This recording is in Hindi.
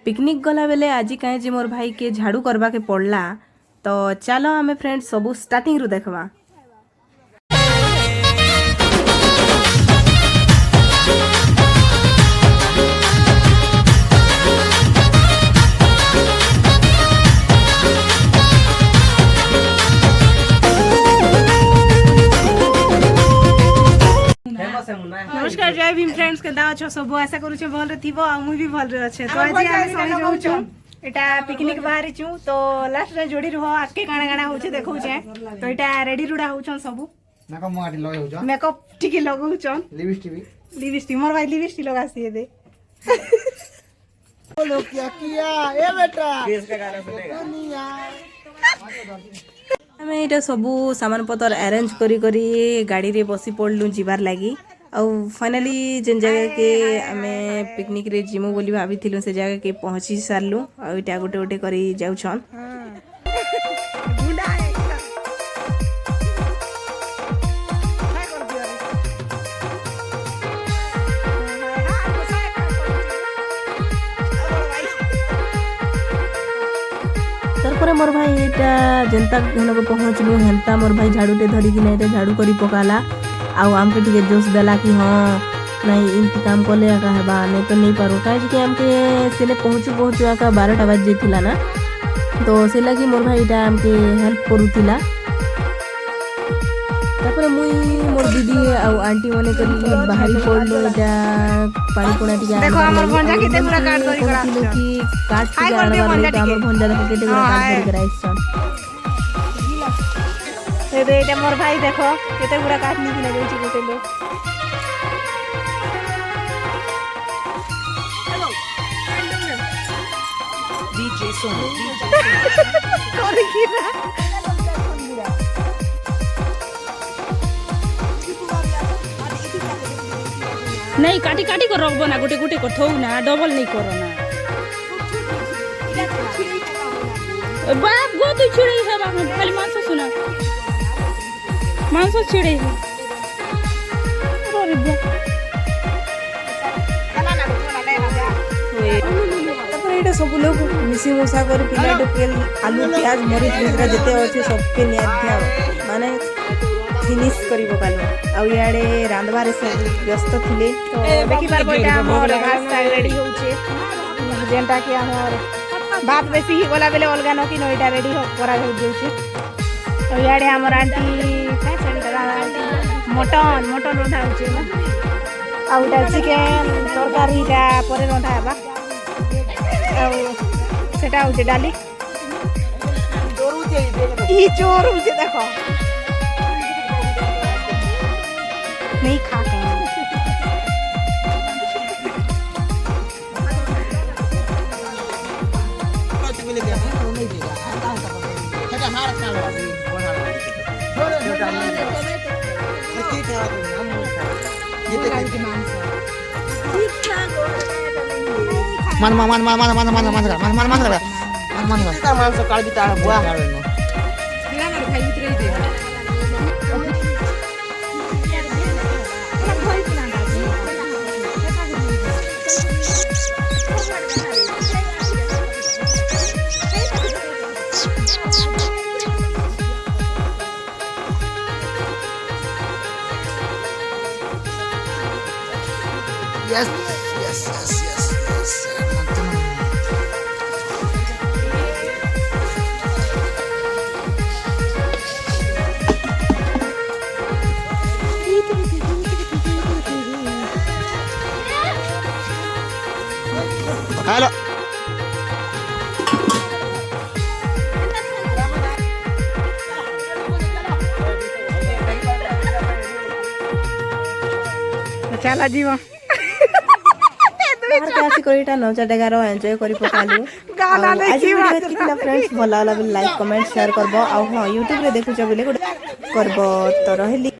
पिकनिक गला बेले आज कहीं जे मोर भाई के झाड़ू करवा के पड़ला। तो चलो आमे फ्रेंड्स सबू स्टार्टिंग रु देखवा। नमस्कार जय भीम फ्रेंड्स के दाव छ सब आशा करू छ भल थिबो आ मु भी भल रे अछि। तो आज हम सही जाउ छु एटा पिकनिक बाहर छु। तो लास्ट रे जोड़ी रहो आके काना काना होछ देखौ छ। तो एटा रेडी रुडा होछ सब मेकअप माटी लगाउ छ मेकअप टिके लगाउ छ लिपस्टिक मोर भाई लिपस्टिक लगा सी दे बोलो क्या किया ए बेटा केस का गाना सुनेगा। हमें एटा सबू सामान पतर अरेंज करी करी गाड़ी रे बसी पड़लु जीवार लागी। आउ फाइनली जेन जगह के आमे पिकनिक रे जिमु बोली भाभी थिलु से जगह के पहुंची सारलु। आ इटा गोटे गोटे करी जाउ छन। तारपरे मोर भाई एटा जनता घन को पहुंचलु हेमता मोर भाई झाड़ूटे धरी कि नहीं झाड़ू करी पकाला। आउ आमके टिके जोश देला कि हाँ नहीं इनती काम कले आका हेबा नहीं तो नहीं पारो काहे कि आमके सेने पहुंचू आका 12टा बज जेतिला ना। तो से लगी मोर भाई एटा आमके हेल्प करूतिला। तापर मुई मोर दीदी आउ आंटी माने करी बाहरी पड़लो एटा पानी पुणा टिके देखो हमर भंजा केते पूरा काट करी करा कि काट के आनबार हमर भंजा देखो केते पूरा काट करी करा इसन ए दे एटा मोर भाई देखो केते पूरा काट नि कि लगै छी केते लोग डीजे सोनू करी कि ना नहीं काटी काटी कर रखबो ना गोटे गोटे कर थौ ना डबल नहीं करो ना बाप गो तू छिड़े है बाप खाली मांस सुना मांस छिड़े है अरे बा कला ना कोना ले ना जा तपर एटा सब लोग मिसी मोसा कर पिला टकेल आलू प्याज मरीच मिश्रा जते अछि सबके निया माने फिनिश करी पकालो। आ याडे रांधबारे से व्यस्त थिले। तो देखि बार बटा मोर भात रेडी होउछे जेंटा कि हमर भात बेसी ही गोला बेले अलगा न कि नइटा रेडी हो करा हो जोछे। तो याडे हमर आंटी काय सेंटरा मटन रंधा होछे ना। आ उटा चिकन तरकारी टा परे रंधा हेबा। आ सेटा होछे डाली ई चोर होछे देखो नहीं खा के Yes. Halo. चला जीवा नौचा डेगार एंजॉय करी पकालु। आज वीडियो कितना फ्रेंड्स भला लागल लाइक कमेंट शेयर करबो। आ हां YouTube रे देखुछ बोले करबो। तो रहली।